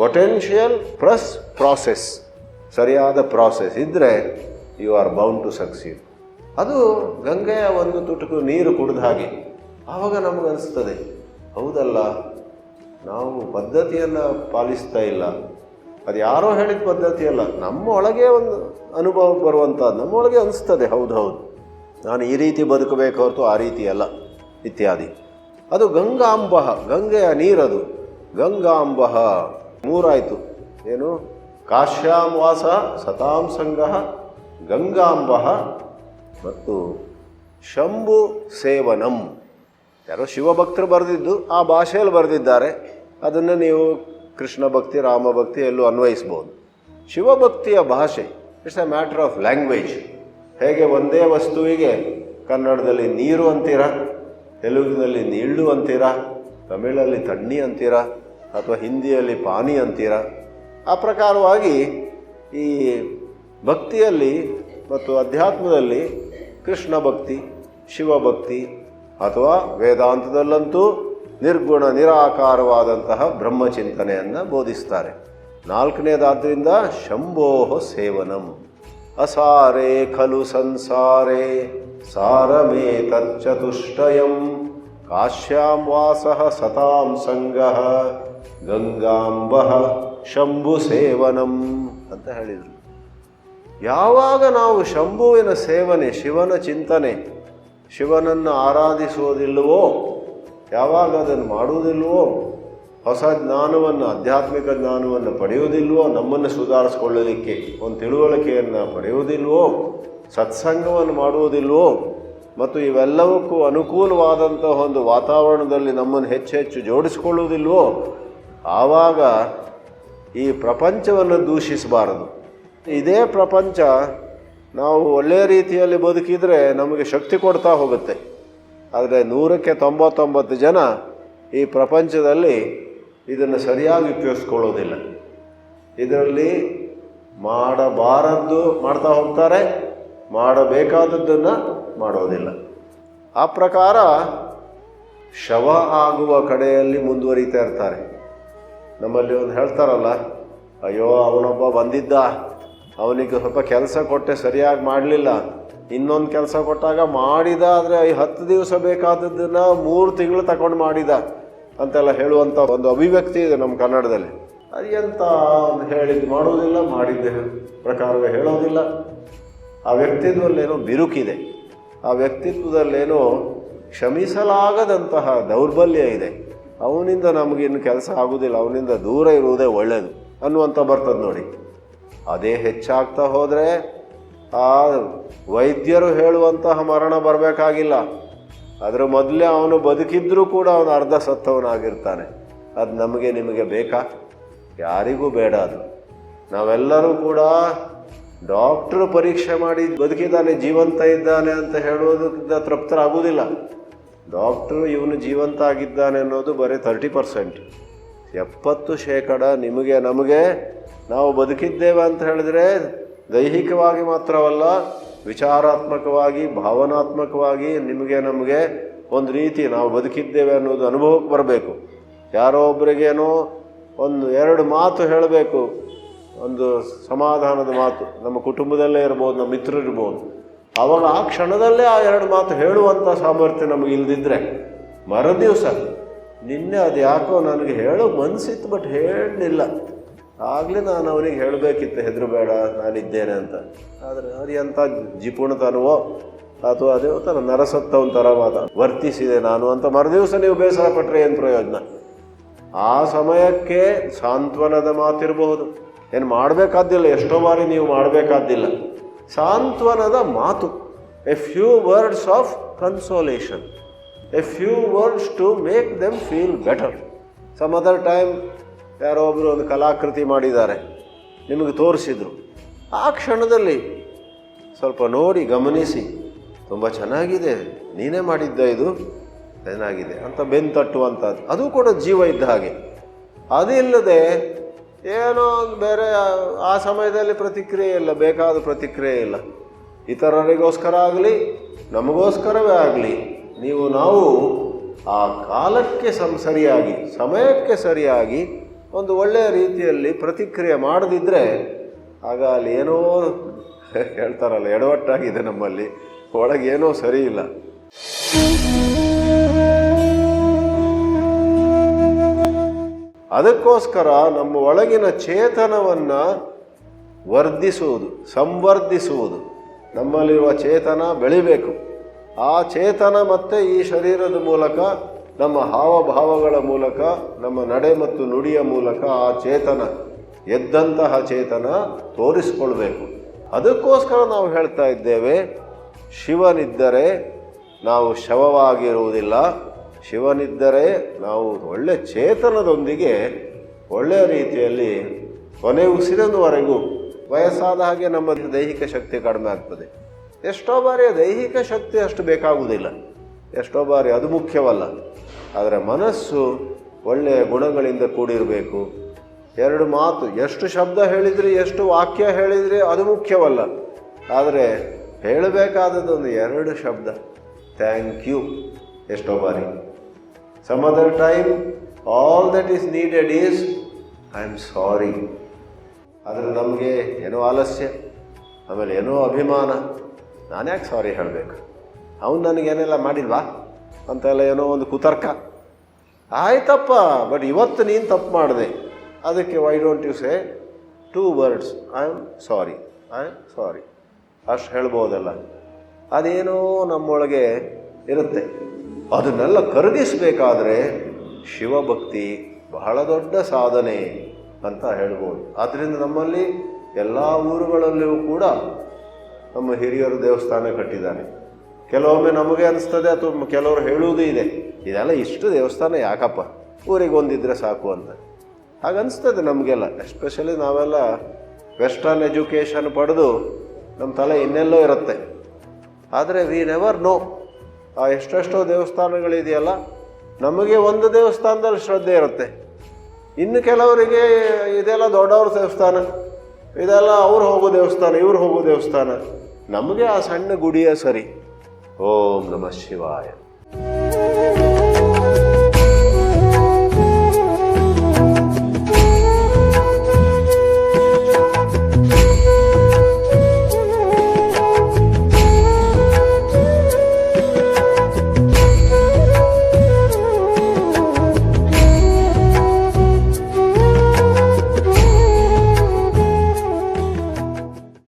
ಪೊಟೆನ್ಷಿಯಲ್ ಪ್ಲಸ್ ಪ್ರಾಸೆಸ್, ಸರಿಯಾದ ಪ್ರಾಸೆಸ್ ಇದ್ದರೆ you are bound to succeed. ಅದು ಗಂಗೆಯ ಒಂದು ತುಟುಕು ನೀರು ಕುಡಿದ ಹಾಗೆ. ಆವಾಗ ನಮಗನ್ನಿಸ್ತದೆ, ಹೌದಲ್ಲ, ನಾವು ಪದ್ಧತಿಯನ್ನು ಪಾಲಿಸ್ತಾ ಇಲ್ಲ. ಅದು ಯಾರೋ ಹೇಳಿದ ಪದ್ಧತಿ ಅಲ್ಲ, ನಮ್ಮ ಒಳಗೆ ಒಂದು ಅನುಭವ ಬರುವಂಥದ್ದು, ನಮ್ಮೊಳಗೆ ಅನಿಸ್ತದೆ, ಹೌದು ನಾನು ಈ ರೀತಿ ಬದುಕಬೇಕು ಹೊರತು ಆ ರೀತಿ ಅಲ್ಲ ಇತ್ಯಾದಿ. ಅದು ಗಂಗಾಂಬಃ, ಗಂಗೆಯ ನೀರದು. ಗಂಗಾಂಬಃ 3 ಆಯಿತು. ಏನು? ಕಾಶ್ಯಾಂ ವಾಸ ಸತಾಂ ಸಂಗಃ ಗಂಗಾಂಬಃ ಮತ್ತು ಶಂಭು ಸೇವನಂ. ಯಾರೋ ಶಿವಭಕ್ತರು ಬರೆದಿದ್ದು, ಆ ಭಾಷೆಯಲ್ಲಿ ಬರೆದಿದ್ದಾರೆ. ಅದನ್ನು ನೀವು ಕೃಷ್ಣ ಭಕ್ತಿ, ರಾಮ ಭಕ್ತಿ ಎಲ್ಲೂ ಅನ್ವಯಿಸ್ಬೋದು. ಶಿವಭಕ್ತಿಯ ಭಾಷೆ, it's A matter of language. ಹೇಗೆ ಒಂದೇ ವಸ್ತುವಿಗೆ ಕನ್ನಡದಲ್ಲಿ ನೀರು ಅಂತೀರ, ತೆಲುಗಿನಲ್ಲಿ ನೀಳ್ಳು ಅಂತೀರ, ತಮಿಳಲ್ಲಿ ತಣ್ಣಿ ಅಂತೀರ, ಅಥವಾ ಹಿಂದಿಯಲ್ಲಿ ಪಾನಿ ಅಂತೀರ, ಆ ಪ್ರಕಾರವಾಗಿ ಈ ಭಕ್ತಿಯಲ್ಲಿ ಮತ್ತು ಅಧ್ಯಾತ್ಮದಲ್ಲಿ ಕೃಷ್ಣ ಭಕ್ತಿ, ಶಿವಭಕ್ತಿ, ಅಥವಾ ವೇದಾಂತದಲ್ಲಂತೂ ನಿರ್ಗುಣ ನಿರಾಕಾರವಾದಂತಹ ಬ್ರಹ್ಮಚಿಂತನೆಯನ್ನು ಬೋಧಿಸ್ತಾರೆ. 4ನೇದಾದ್ದರಿಂದ ಶಂಭೋಃ ಸೇವನಂ. ಅಸಾರೇ ಖಲು ಸಂಸಾರೇ ಸಾರಮೇತಚ್ಚತುಷ್ಟಯಂ ಕಾಶ್ಯಾಂ ವಾಸಃ ಸತಾಂ ಸಂಗಃ ಗಂಗಾಂಬಃ ಶಂಭು ಸೇವನಂ ಅಂತ ಹೇಳಿದರು. ಯಾವಾಗ ನಾವು ಶಂಭುವಿನ ಸೇವನೆ, ಶಿವನ ಚಿಂತನೆ, ಶಿವನನ್ನು ಆರಾಧಿಸುವುದಿಲ್ಲವೋ, ಯಾವಾಗ ಅದನ್ನು ಮಾಡುವುದಿಲ್ವೋ, ಹೊಸ ಜ್ಞಾನವನ್ನು, ಆಧ್ಯಾತ್ಮಿಕ ಜ್ಞಾನವನ್ನು ಪಡೆಯುವುದಿಲ್ವೋ, ನಮ್ಮನ್ನು ಸುಧಾರಿಸ್ಕೊಳ್ಳಲಿಕ್ಕೆ ಒಂದು ತಿಳುವಳಿಕೆಯನ್ನು ಪಡೆಯುವುದಿಲ್ವೋ, ಸತ್ಸಂಗವನ್ನು ಮಾಡುವುದಿಲ್ವೋ, ಮತ್ತು ಇವೆಲ್ಲವಕ್ಕೂ ಅನುಕೂಲವಾದಂತಹ ಒಂದು ವಾತಾವರಣದಲ್ಲಿ ನಮ್ಮನ್ನು ಹೆಚ್ಚು ಜೋಡಿಸಿಕೊಳ್ಳುವುದಿಲ್ವೋ, ಆವಾಗ ಈ ಪ್ರಪಂಚವನ್ನು ದೂಷಿಸಬಾರದು. ಇದೇ ಪ್ರಪಂಚ ನಾವು ಒಳ್ಳೆಯ ರೀತಿಯಲ್ಲಿ ಬದುಕಿದರೆ ನಮಗೆ ಶಕ್ತಿ ಕೊಡ್ತಾ ಹೋಗುತ್ತೆ. ಆದರೆ 100ಕ್ಕೆ 99 ಜನ ಈ ಪ್ರಪಂಚದಲ್ಲಿ ಇದನ್ನು ಸರಿಯಾಗಿ ಉಪಯೋಗಿಸ್ಕೊಳ್ಳೋದಿಲ್ಲ. ಇದರಲ್ಲಿ ಮಾಡಬಾರದ್ದು ಮಾಡ್ತಾ ಹೋಗ್ತಾರೆ, ಮಾಡಬೇಕಾದದ್ದನ್ನು ಮಾಡೋದಿಲ್ಲ. ಆ ಪ್ರಕಾರ ಶವ ಆಗುವ ಕಡೆಯಲ್ಲಿ ಮುಂದುವರಿತಾ ಇರ್ತಾರೆ. ನಮ್ಮಲ್ಲಿ ಒಂದು ಹೇಳ್ತಾರಲ್ಲ, ಅಯ್ಯೋ ಅವನೊಬ್ಬ ಬಂದಿದ್ದ, ಅವನಿಗೆ ಸ್ವಲ್ಪ ಕೆಲಸ ಕೊಟ್ಟೆ ಸರಿಯಾಗಿ ಮಾಡಲಿಲ್ಲ, ಇನ್ನೊಂದು ಕೆಲಸ ಕೊಟ್ಟಾಗ ಮಾಡಿದ, ಆದರೆ 10 ದಿವಸ ಬೇಕಾದದ್ದನ್ನು 3 ತಿಂಗಳು ತಗೊಂಡು ಮಾಡಿದ ಅಂತೆಲ್ಲ ಹೇಳುವಂಥ ಒಂದು ಅಭಿವ್ಯಕ್ತಿ ಇದೆ ನಮ್ಮ ಕನ್ನಡದಲ್ಲಿ. ಅದು ಎಂತ ಹೇಳಿದ್ದು ಮಾಡೋದಿಲ್ಲ, ಮಾಡಿದ್ದೆ ಪ್ರಕಾರವೇ ಹೇಳೋದಿಲ್ಲ. ಆ ವ್ಯಕ್ತಿತ್ವದಲ್ಲೇನೋ ಬಿರುಕಿದೆ, ಆ ವ್ಯಕ್ತಿತ್ವದಲ್ಲೇನೋ ಕ್ಷಮಿಸಲಾಗದಂತಹ ದೌರ್ಬಲ್ಯ ಇದೆ. ಅವನಿಂದ ನಮಗಿನ್ನು ಕೆಲಸ ಆಗೋದಿಲ್ಲ, ಅವನಿಂದ ದೂರ ಇರುವುದೇ ಒಳ್ಳೆಯದು ಅನ್ನುವಂಥ ಬರ್ತದೆ ನೋಡಿ. ಅದೇ ಹೆಚ್ಚಾಗ್ತಾ ಹೋದರೆ ಆ ವೈದ್ಯರು ಹೇಳುವಂತಹ ಮರಣ ಬರಬೇಕಾಗಿಲ್ಲ, ಅದರ ಮೊದಲೇ ಅವನು ಬದುಕಿದ್ರೂ ಕೂಡ ಅವನು ಅರ್ಧ ಸತ್ತವನಾಗಿರ್ತಾನೆ. ಅದು ನಮಗೆ ನಿಮಗೆ ಬೇಕಾ? ಯಾರಿಗೂ ಬೇಡ ಅದು. ನಾವೆಲ್ಲರೂ ಕೂಡ ಡಾಕ್ಟ್ರು ಪರೀಕ್ಷೆ ಮಾಡಿ ಬದುಕಿದ್ದಾನೆ, ಜೀವಂತ ಇದ್ದಾನೆ ಅಂತ ಹೇಳೋದಕ್ಕಿಂತ ತೃಪ್ತರಾಗುವುದಿಲ್ಲ. ಡಾಕ್ಟ್ರು ಇವನು ಜೀವಂತ ಆಗಿದ್ದಾನೆ ಅನ್ನೋದು ಬರೀ 30%. 70% ನಿಮಗೆ ನಮಗೆ ನಾವು ಬದುಕಿದ್ದೇವೆ ಅಂತ ಹೇಳಿದ್ರೆ ದೈಹಿಕವಾಗಿ ಮಾತ್ರವಲ್ಲ, ವಿಚಾರಾತ್ಮಕವಾಗಿ, ಭಾವನಾತ್ಮಕವಾಗಿ ನಿಮಗೆ ನಮಗೆ ಒಂದು ರೀತಿ ನಾವು ಬದುಕಿದ್ದೇವೆ ಅನ್ನೋದು ಅನುಭವಕ್ಕೆ ಬರಬೇಕು. ಯಾರೋ ಒಬ್ಬರಿಗೇನೋ 1-2 ಮಾತು ಹೇಳಬೇಕು, ಒಂದು ಸಮಾಧಾನದ ಮಾತು, ನಮ್ಮ ಕುಟುಂಬದಲ್ಲೇ ಇರ್ಬೋದು, ನಮ್ಮ ಮಿತ್ರರು ಇರ್ಬೋದು. ಆವಾಗ ಆ ಕ್ಷಣದಲ್ಲೇ ಆ 2 ಮಾತು ಹೇಳುವಂಥ ಸಾಮರ್ಥ್ಯ ನಮಗೆ ಇಲ್ದಿದ್ರೆ ಮರುದಿವಸ ನಿನ್ನೆ ಅದು ಯಾಕೋ ನನಗೆ ಹೇಳೋ ಮನಸ್ಸಿತ್ತು ಬಟ್ ಹೇಳಲಿಲ್ಲ, ಆಗಲೇ ನಾನು ಅವನಿಗೆ ಹೇಳಬೇಕಿತ್ತು ಹೆದರಬೇಡ ನಾನಿದ್ದೇನೆ ಅಂತ. ಆದರೆ ಅದು ಎಂಥ ಜಿಪುಣತನವೋ ಅಥವಾ ಅದೇ ಥರ ನರಸತ್ತವನ ಥರ ವರ್ತಿಸಿದೆ ನಾನು ಅಂತ ಮರುದಿವಸ ನೀವು ಬೇಸರ ಪಟ್ಟರೆ ಏನು ಪ್ರಯೋಜನ? ಆ ಸಮಯಕ್ಕೆ ಸಾಂತ್ವನದ ಮಾತಿರಬಹುದು, ಏನು ಮಾಡಬೇಕಾದ್ದಿಲ್ಲ, ಎಷ್ಟೋ ಬಾರಿ ನೀವು ಮಾಡಬೇಕಾದ್ದಿಲ್ಲ. ಸಾಂತ್ವನದ ಮಾತು, a few words of consolation, a few words to make them feel better. Some other time ಯಾರೋ ಒಬ್ಬರು ಒಂದು ಕಲಾಕೃತಿ ಮಾಡಿದ್ದಾರೆ, ನಿಮಗೆ ತೋರಿಸಿದ್ರು, ಆ ಕ್ಷಣದಲ್ಲಿ ಸ್ವಲ್ಪ ನೋಡಿ ಗಮನಿಸಿ, ತುಂಬ ಚೆನ್ನಾಗಿದೆ, ನೀನೇ ಮಾಡಿದ್ದ, ಇದು ಚೆನ್ನಾಗಿದೆ ಅಂತ ಬೆನ್ನು ತಟ್ಟುವಂಥದ್ದು, ಅದು ಕೂಡ ಜೀವ ಇದ್ದ ಹಾಗೆ. ಅದಿಲ್ಲದೆ ಏನೋ ಬೇರೆ ಆ ಸಮಯದಲ್ಲಿ ಪ್ರತಿಕ್ರಿಯೆ ಇಲ್ಲ, ಬೇಕಾದ ಪ್ರತಿಕ್ರಿಯೆ ಇಲ್ಲ. ಇತರರಿಗೋಸ್ಕರ ಆಗಲಿ ನಮಗೋಸ್ಕರವೇ ಆಗಲಿ ನಾವು ಆ ಕಾಲಕ್ಕೆ ಸರಿಯಾಗಿ, ಸಮಯಕ್ಕೆ ಸರಿಯಾಗಿ ಒಂದು ಒಳ್ಳೆಯ ರೀತಿಯಲ್ಲಿ ಪ್ರತಿಕ್ರಿಯೆ ಮಾಡದಿದ್ದರೆ ಆಗ ಅಲ್ಲಿ ಏನೋ ಹೇಳ್ತಾರಲ್ಲ, ಎಡವಟ್ಟಾಗಿದೆ, ನಮ್ಮಲ್ಲಿ ಒಳಗೇನೋ ಸರಿ ಇಲ್ಲ. ಅದಕ್ಕೋಸ್ಕರ ನಮ್ಮ ಒಳಗಿನ ಚೇತನವನ್ನು ವರ್ಧಿಸುವುದು, ಸಂವರ್ಧಿಸುವುದು, ನಮ್ಮಲ್ಲಿರುವ ಚೇತನ ಬೆಳಿಬೇಕು. ಆ ಚೇತನ ಮತ್ತು ಈ ಶರೀರದ ಮೂಲಕ, ನಮ್ಮ ಹಾವಭಾವಗಳ ಮೂಲಕ, ನಮ್ಮ ನಡೆ ಮತ್ತು ನುಡಿಯ ಮೂಲಕ ಆ ಚೇತನ, ಎದ್ದಂತಹ ಚೇತನ ತೋರಿಸ್ಕೊಳ್ಬೇಕು. ಅದಕ್ಕೋಸ್ಕರ ನಾವು ಹೇಳ್ತಾ ಇದ್ದೇವೆ, ಶಿವನಿದ್ದರೆ ನಾವು ಶವವಾಗಿರುವುದಿಲ್ಲ, ಶಿವನಿದ್ದರೆ ನಾವು ಒಳ್ಳೆ ಚೇತನದೊಂದಿಗೆ ಒಳ್ಳೆಯ ರೀತಿಯಲ್ಲಿ ಕೊನೆ ಉಸಿರಿನವರೆಗೂ, ವಯಸ್ಸಾದ ಹಾಗೆ ನಮ್ಮ ದೈಹಿಕ ಶಕ್ತಿ ಕಡಿಮೆ ಆಗ್ತದೆ. ಎಷ್ಟೋ ಬಾರಿ ದೈಹಿಕ ಶಕ್ತಿ ಅಷ್ಟು ಬೇಕಾಗುವುದಿಲ್ಲ, ಎಷ್ಟೋ ಬಾರಿ ಅದು ಮುಖ್ಯವಲ್ಲ. ಆದರೆ ಮನಸ್ಸು ಒಳ್ಳೆಯ ಗುಣಗಳಿಂದ ಕೂಡಿರಬೇಕು. 2 ಮಾತು, ಎಷ್ಟು ಶಬ್ದ ಹೇಳಿದ್ರಿ, ಎಷ್ಟು ವಾಕ್ಯ ಹೇಳಿದ್ರಿ, ಅದು ಮುಖ್ಯವಲ್ಲ. ಆದರೆ ಹೇಳಬೇಕಾದದ್ದೊಂದು 2 ಶಬ್ದ, ಥ್ಯಾಂಕ್ ಯು. ಎಷ್ಟೋ ಬಾರಿ some other time all that is needed is I am sorry. ಆದರೆ ನಮಗೆ ಏನೋ ಆಲಸ್ಯ, ಆಮೇಲೆ ಏನೋ ಅಭಿಮಾನ, ನಾನು ಯಾಕೆ ಸಾರಿ ಹೇಳಬೇಕು, ಅವನು ನನಗೇನೆಲ್ಲ ಮಾಡಿಲ್ವಾ ಅಂತೆಲ್ಲ ಏನೋ ಒಂದು ಕುತರ್ಕ. ಆಯ್ತಪ್ಪ, ಬಟ್ ಇವತ್ತು ನೀನು ತಪ್ಪು ಮಾಡಿದೆ, ಅದಕ್ಕೆ why don't you say 2 words, I am sorry, I am sorry, ಅಷ್ಟು ಹೇಳ್ಬೋದಲ್ಲ. ಅದೇನೋ ನಮ್ಮೊಳಗೆ ಇರುತ್ತೆ. ಅದನ್ನೆಲ್ಲ ಕರಗಿಸಬೇಕಾದ್ರೆ ಶಿವಭಕ್ತಿ ಬಹಳ ದೊಡ್ಡ ಸಾಧನೆ ಅಂತ ಹೇಳ್ಬೋದು. ಆದ್ದರಿಂದ ನಮ್ಮಲ್ಲಿ ಎಲ್ಲ ಊರುಗಳಲ್ಲಿಯೂ ಕೂಡ ನಮ್ಮ ಹಿರಿಯರು ದೇವಸ್ಥಾನ ಕಟ್ಟಿದ್ದಾನೆ. ಕೆಲವೊಮ್ಮೆ ನಮಗೆ ಅನಿಸ್ತದೆ, ಅಥವಾ ಕೆಲವರು ಹೇಳುವುದೂ ಇದೆ, ಇದೆಲ್ಲ ಇಷ್ಟು ದೇವಸ್ಥಾನ ಯಾಕಪ್ಪ, ಊರಿಗೆ ಒಂದಿದ್ರೆ ಸಾಕು ಅಂತ. ಹಾಗನ್ನಿಸ್ತದೆ ನಮಗೆಲ್ಲ. ಎಸ್ಪೆಷಲಿ ನಾವೆಲ್ಲ ವೆಸ್ಟರ್ನ್ ಎಜುಕೇಷನ್ ಪಡೆದು ನಮ್ಮ ತಲೆ ಇನ್ನೆಲ್ಲೋ ಇರುತ್ತೆ. ಆದರೆ ವಿ ನೆವರ್ ನೋ, ಆ ಎಷ್ಟೆಷ್ಟೋ ದೇವಸ್ಥಾನಗಳಿದೆಯಲ್ಲ, ನಮಗೆ ಒಂದು ದೇವಸ್ಥಾನದಲ್ಲಿ ಶ್ರದ್ಧೆ ಇರುತ್ತೆ, ಇನ್ನು ಕೆಲವರಿಗೆ ಇದೆಲ್ಲ ದೊಡ್ಡವ್ರ ದೇವಸ್ಥಾನ, ಇದೆಲ್ಲ ಅವ್ರು ಹೋಗೋ ದೇವಸ್ಥಾನ, ಇವ್ರು ಹೋಗೋ ದೇವಸ್ಥಾನ. ನಮಗೆ ಆ ಸಣ್ಣ ಗುಡಿಯ ಸರಿ. ಓಂ ನಮಃ ಶಿವಾಯ.